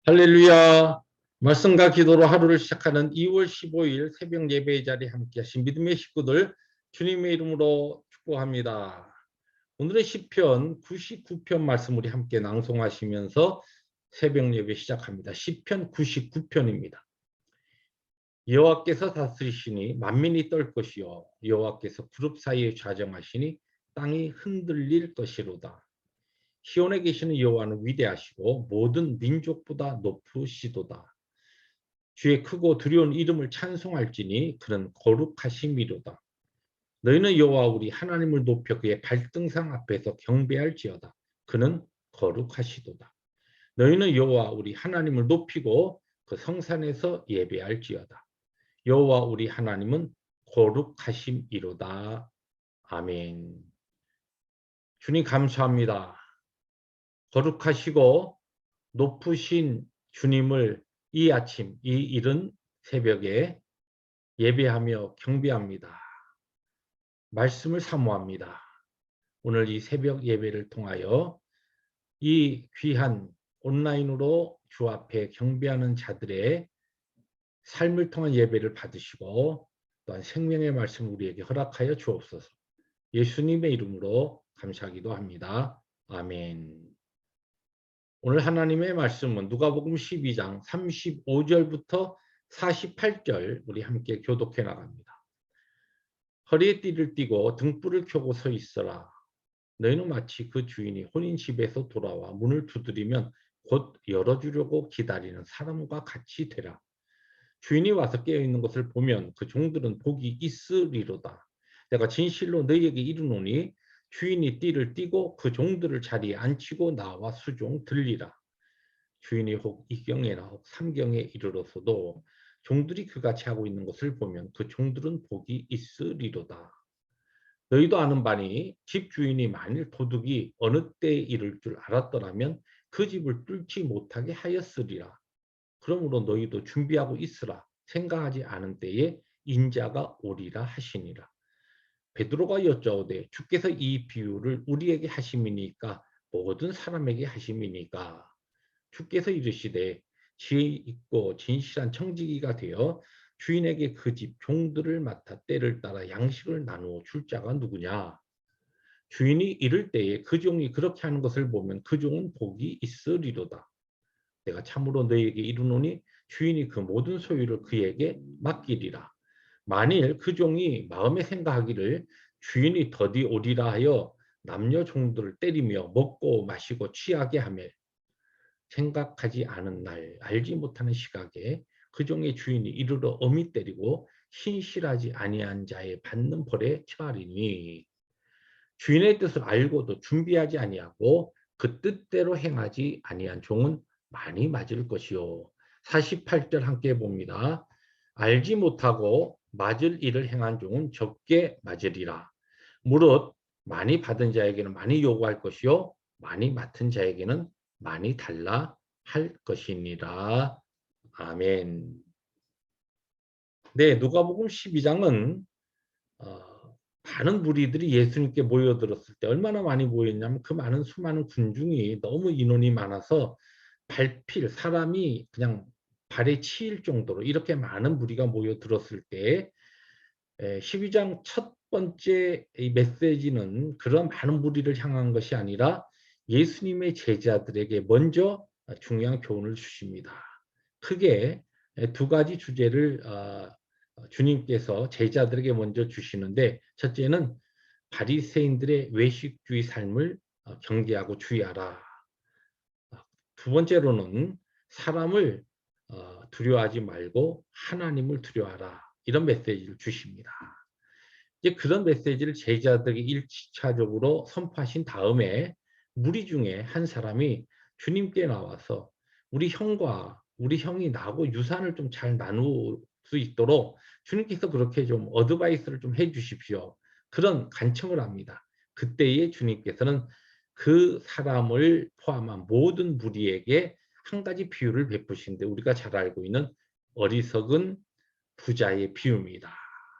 할렐루야. 말씀과 기도로 하루를 시작하는 2월 15일 새벽 예배의 자리에 함께 하신 믿음의 식구들 주님의 이름으로 축복합니다. 오늘의 시편 99편 말씀 우리 함께 낭송하시면서 새벽 예배 시작합니다. 시편 99편입니다. 여호와께서 다스리시니 만민이 떨 것이요 여호와께서 그룹 사이에 좌정하시니 땅이 흔들릴 것이로다. 시온에 계시는 여호와는 위대하시고 모든 민족보다 높으시도다. 주의 크고 두려운 이름을 찬송할지니 그는 거룩하심이로다. 너희는 여호와 우리 하나님을 높여 그의 발등상 앞에서 경배할지어다. 그는 거룩하시도다. 너희는 여호와 우리 하나님을 높이고 그 성산에서 예배할지어다. 여호와 우리 하나님은 거룩하심이로다. 아멘. 주님 감사합니다. 거룩하시고 높으신 주님을 이 아침, 이 이른 새벽에 예배하며 경배합니다. 말씀을 사모합니다. 오늘 이 새벽 예배를 통하여 이 귀한 온라인으로 주 앞에 경배하는 자들의 삶을 통한 예배를 받으시고 또한 생명의 말씀을 우리에게 허락하여 주옵소서. 예수님의 이름으로 감사하기도 합니다. 아멘. 오늘 하나님의 말씀은 누가복음 12장 35절부터 48절 우리 함께 교독해 나갑니다. 허리에 띠를 띠고 등불을 켜고 서 있어라. 너희는 마치 그 주인이 혼인 집에서 돌아와 문을 두드리면 곧 열어주려고 기다리는 사람과 같이 되라. 주인이 와서 깨어있는 것을 보면 그 종들은 복이 있으리로다. 내가 진실로 너희에게 이르노니 주인이 띠를 띠고 그 종들을 자리에 앉히고 나와 수종 들리라. 주인이 혹 이경에나 혹 삼경에 이르러서도 종들이 그같이 하고 있는 것을 보면 그 종들은 복이 있으리로다. 너희도 아는 바니 집 주인이 만일 도둑이 어느 때에 이를 줄 알았더라면 그 집을 뚫지 못하게 하였으리라. 그러므로 너희도 준비하고 있으라. 생각하지 않은 때에 인자가 오리라 하시니라. 베드로가 여짜오되 주께서 이 비유를 우리에게 하심이니까 모든 사람에게 하심이니까. 주께서 이르시되 지혜 있고 진실한 청지기가 되어 주인에게 그 집 종들을 맡아 때를 따라 양식을 나누어 줄 자가 누구냐. 주인이 이를 때에 그 종이 그렇게 하는 것을 보면 그 종은 복이 있으리로다. 내가 참으로 너희에게 이르노니 주인이 그 모든 소유를 그에게 맡기리라. 만일 그 종이 마음에 생각하기를 주인이 더디 오리라 하여 남녀 종들을 때리며 먹고 마시고 취하게 하며 생각하지 않은 날 알지 못하는 시각에 그 종의 주인이 이르러 엄히 때리고 신실하지 아니한 자의 받는 벌에 처하리니 주인의 뜻을 알고도 준비하지 아니하고 그 뜻대로 행하지 아니한 종은 많이 맞을 것이요. 48절 함께 봅니다. 알지 못하고 맞을 일을 행한 종은 적게 맞으리라. 무릇 많이 받은 자에게는 많이 요구할 것이요 많이 맡은 자에게는 많이 달라 할 것이니라. 아멘. 네, 누가복음 12장은 많은 무리들이 예수님께 모여들었을 때 얼마나 많이 모였냐면 그 많은 수많은 군중이 너무 인원이 많아서 발필 사람이 그냥 발에 치일 정도로 이렇게 많은 무리가 모여들었을 때 12장 첫 번째 이 메시지는 그런 많은 무리를 향한 것이 아니라 예수님의 제자들에게 먼저 중요한 교훈을 주십니다. 크게 두 가지 주제를 주님께서 제자들에게 먼저 주시는데 첫째는 바리새인들의 외식주의 삶을 경계하고 주의하라. 두 번째로는 사람을 두려워하지 말고 하나님을 두려워하라. 이런 메시지를 주십니다. 이제 그런 메시지를 제자들에게 1차적으로 선포하신 다음에 무리 중에 한 사람이 주님께 나와서 우리 형과 우리 형이 나하고 유산을 좀 잘 나눌 수 있도록 주님께서 그렇게 좀 어드바이스를 좀 해 주십시오. 그런 간청을 합니다. 그때에 주님께서는 그 사람을 포함한 모든 무리에게 한 가지 비유를 베푸신데 우리가 잘 알고 있는 어리석은 부자의 비유입니다.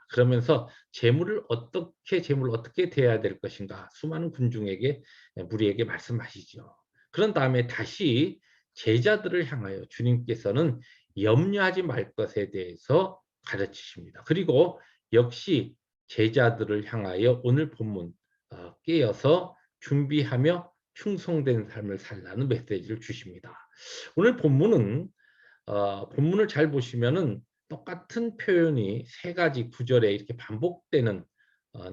그러면서 재물을 어떻게 대해야 될 것인가 수많은 군중에게 무리에게 말씀하시죠. 그런 다음에 다시 제자들을 향하여 주님께서는 염려하지 말 것에 대해서 가르치십니다. 그리고 역시 제자들을 향하여 오늘 본문 깨어서 준비하며 충성된 삶을 살라는 메시지를 주십니다. 오늘 본문은 본문을 잘 보시면은 똑같은 표현이 세 가지 구절에 이렇게 반복되는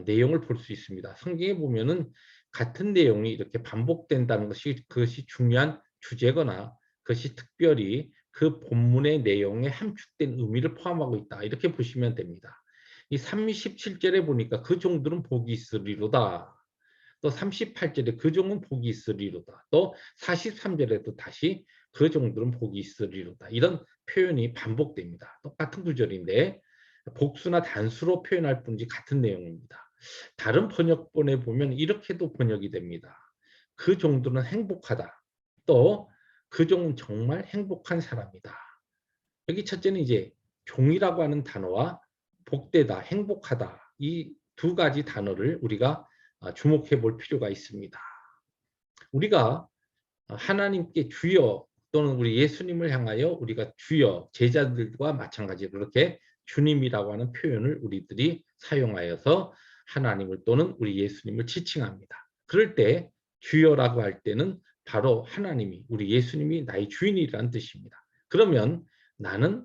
내용을 볼 수 있습니다. 성경에 보면은 같은 내용이 이렇게 반복된다는 것이 그것이 중요한 주제거나 그것이 특별히 그 본문의 내용에 함축된 의미를 포함하고 있다. 이렇게 보시면 됩니다. 이 37절에 보니까 그 종들은 복이 있으리로다. 또 38절에 그 종은 복이 있으리로다. 또 43절에도 다시 그 종들은 복이 있으리로다. 이런 표현이 반복됩니다. 똑같은 구절인데 복수나 단수로 표현할 뿐이지 같은 내용입니다. 다른 번역본에 보면 이렇게도 번역이 됩니다. 그 종들은 행복하다. 또 그 종은 정말 행복한 사람이다. 여기 첫째는 이제 종이라고 하는 단어와 복되다, 행복하다 이 두 가지 단어를 우리가 주목해 볼 필요가 있습니다. 우리가 하나님께 주여 또는 우리 예수님을 향하여 우리가 주여 제자들과 마찬가지로 그렇게 주님이라고 하는 표현을 우리들이 사용하여서 하나님을 또는 우리 예수님을 지칭합니다. 그럴 때 주여라고 할 때는 바로 하나님이 우리 예수님이 나의 주인이라는 뜻입니다. 그러면 나는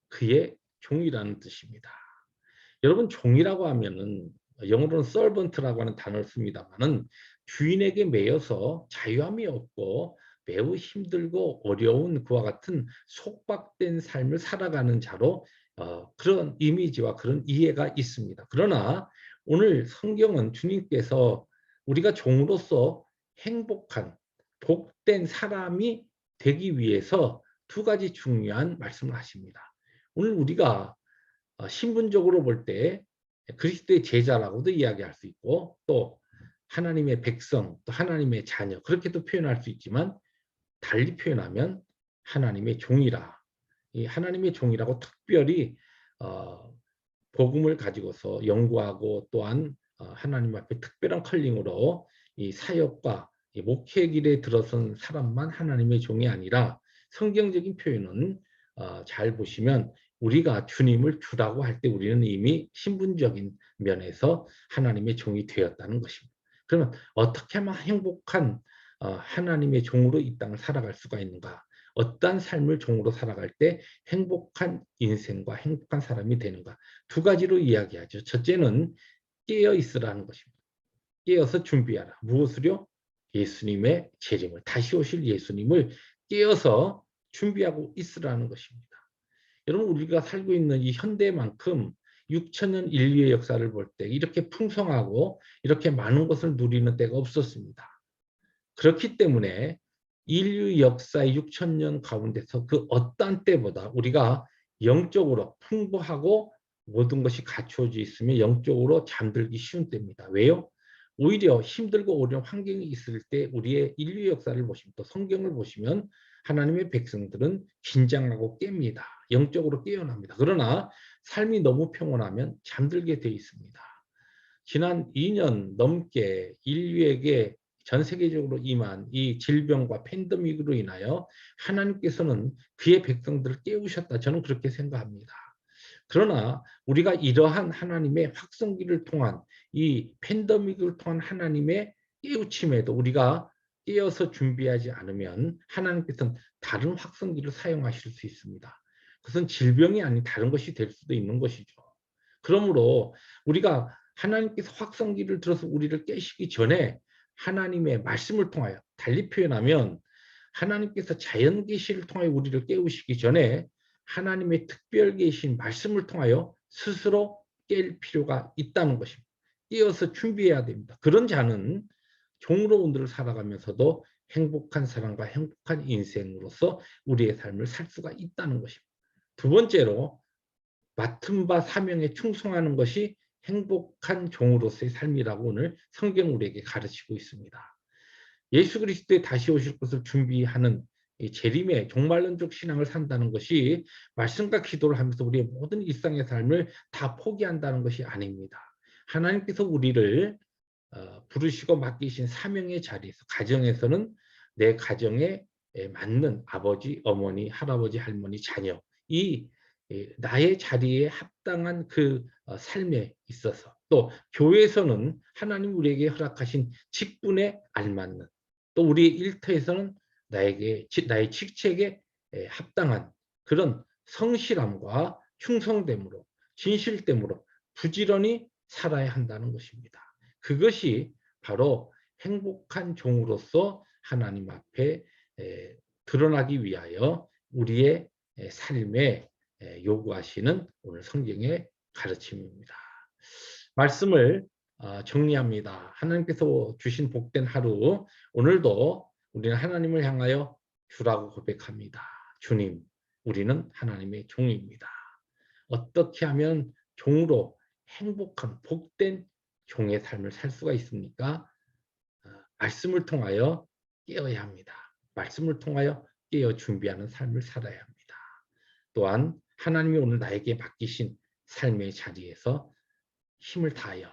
그의 종이라는 뜻입니다. 여러분 종이라고 하면은 영어로는 servant라고 하는 단어를 씁니다만은 주인에게 매여서 자유함이 없고 매우 힘들고 어려운 그와 같은 속박된 삶을 살아가는 자로 그런 이미지와 그런 이해가 있습니다. 그러나 오늘 성경은 주님께서 우리가 종으로서 행복한 복된 사람이 되기 위해서 두 가지 중요한 말씀을 하십니다. 오늘 우리가 신분적으로 볼 때 그리스도의 제자라고도 이야기할 수 있고 또 하나님의 백성, 또 하나님의 자녀 그렇게도 표현할 수 있지만 달리 표현하면 하나님의 종이라. 이 하나님의 종이라고 특별히 복음을 가지고서 연구하고 또한 하나님 앞에 특별한 컬링으로 이 사역과 이 목회 길에 들어선 사람만 하나님의 종이 아니라 성경적인 표현은 잘 보시면 우리가 주님을 주라고 할 때 우리는 이미 신분적인 면에서 하나님의 종이 되었다는 것입니다. 그러면 어떻게 하면 행복한 하나님의 종으로 이 땅을 살아갈 수가 있는가? 어떠한 삶을 종으로 살아갈 때 행복한 인생과 행복한 사람이 되는가? 두 가지로 이야기하죠. 첫째는 깨어 있으라는 것입니다. 깨어서 준비하라. 무엇을요? 예수님의 재림을, 다시 오실 예수님을 깨어서 준비하고 있으라는 것입니다. 여러분 우리가 살고 있는 이 현대만큼 6천년 인류의 역사를 볼 때 이렇게 풍성하고 이렇게 많은 것을 누리는 때가 없었습니다. 그렇기 때문에 인류 역사의 6천년 가운데서 그 어떠한 때보다 우리가 영적으로 풍부하고 모든 것이 갖추어져 있으면 영적으로 잠들기 쉬운 때입니다. 왜요? 오히려 힘들고 어려운 환경이 있을 때 우리의 인류 역사를 보시면 또 성경을 보시면 하나님의 백성들은 긴장하고 깹니다. 영적으로 깨어납니다. 그러나 삶이 너무 평온하면 잠들게 돼 있습니다. 지난 2년 넘게 인류에게 전 세계적으로 임한 이 질병과 팬데믹으로 인하여 하나님께서는 그의 백성들을 깨우셨다. 저는 그렇게 생각합니다. 그러나 우리가 이러한 하나님의 확성기를 통한 이 팬데믹을 통한 하나님의 깨우침에도 우리가 깨어서 준비하지 않으면 하나님께서는 다른 확성기를 사용하실 수 있습니다. 그것은 질병이 아닌 다른 것이 될 수도 있는 것이죠. 그러므로 우리가 하나님께서 확성기를 들어서 우리를 깨시기 전에 하나님의 말씀을 통하여 달리 표현하면 하나님께서 자연 계시를 통하여 우리를 깨우시기 전에 하나님의 특별 계신 말씀을 통하여 스스로 깰 필요가 있다는 것입니다. 깨어서 준비해야 됩니다. 그런 자는 종으로 오늘을 살아가면서도 행복한 사람과 행복한 인생으로서 우리의 삶을 살 수가 있다는 것입니다. 두 번째로 맡은 바 사명에 충성하는 것이 행복한 종으로서의 삶이라고 오늘 성경 우리에게 가르치고 있습니다. 예수 그리스도의 다시 오실 것을 준비하는 이 재림의 종말론적 신앙을 산다는 것이 말씀과 기도를 하면서 우리의 모든 일상의 삶을 다 포기한다는 것이 아닙니다. 하나님께서 우리를 부르시고 맡기신 사명의 자리에서 가정에서는 내 가정의 맞는 아버지, 어머니, 할아버지, 할머니, 자녀 이 나의 자리에 합당한 그 삶에 있어서 또 교회에서는 하나님 우리에게 허락하신 직분에 알맞는 또 우리 일터에서는 나의 직책에 합당한 그런 성실함과 충성됨으로 진실됨으로 부지런히 살아야 한다는 것입니다. 그것이 바로 행복한 종으로서 하나님 앞에 드러나기 위하여 우리의 삶에 요구하시는 오늘 성경의 가르침입니다. 말씀을 정리합니다. 하나님께서 주신 복된 하루 오늘도 우리는 하나님을 향하여 주라고 고백합니다. 주님, 우리는 하나님의 종입니다. 어떻게 하면 종으로 행복한 복된 종의 삶을 살 수가 있습니까? 말씀을 통하여 깨어야 합니다. 말씀을 통하여 깨어 준비하는 삶을 살아야 합니다. 또한 하나님이 오늘 나에게 맡기신 삶의 자리에서 힘을 다하여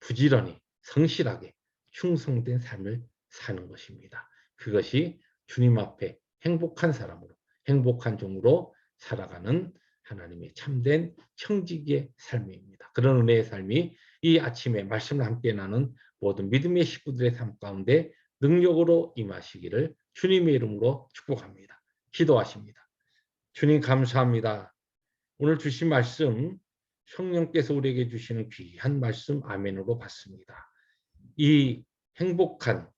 부지런히 성실하게 충성된 삶을 사는 것입니다. 그것이 주님 앞에 행복한 사람으로 행복한 종으로 살아가는 하나님의 참된 청지기의 삶입니다. 그런 은혜의 삶이 이 아침에 말씀을 함께 나눈 모든 믿음의 식구들의 삶 가운데 능력으로 임하시기를 주님의 이름으로 축복합니다. 기도하십니다. 주님 감사합니다. 오늘 주신 말씀 성령께서 우리에게 주시는 귀한 말씀 아멘으로 받습니다. 이 행복한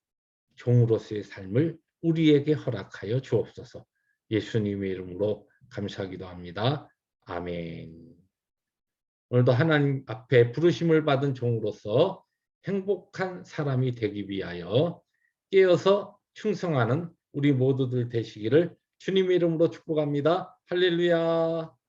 종으로서의 삶을 우리에게 허락하여 주옵소서. 예수님의 이름으로 감사하기도 합니다. 아멘. 오늘도 하나님 앞에 부르심을 받은 종으로서 행복한 사람이 되기 위하여 깨어서 충성하는 우리 모두들 되시기를 주님의 이름으로 축복합니다. 할렐루야.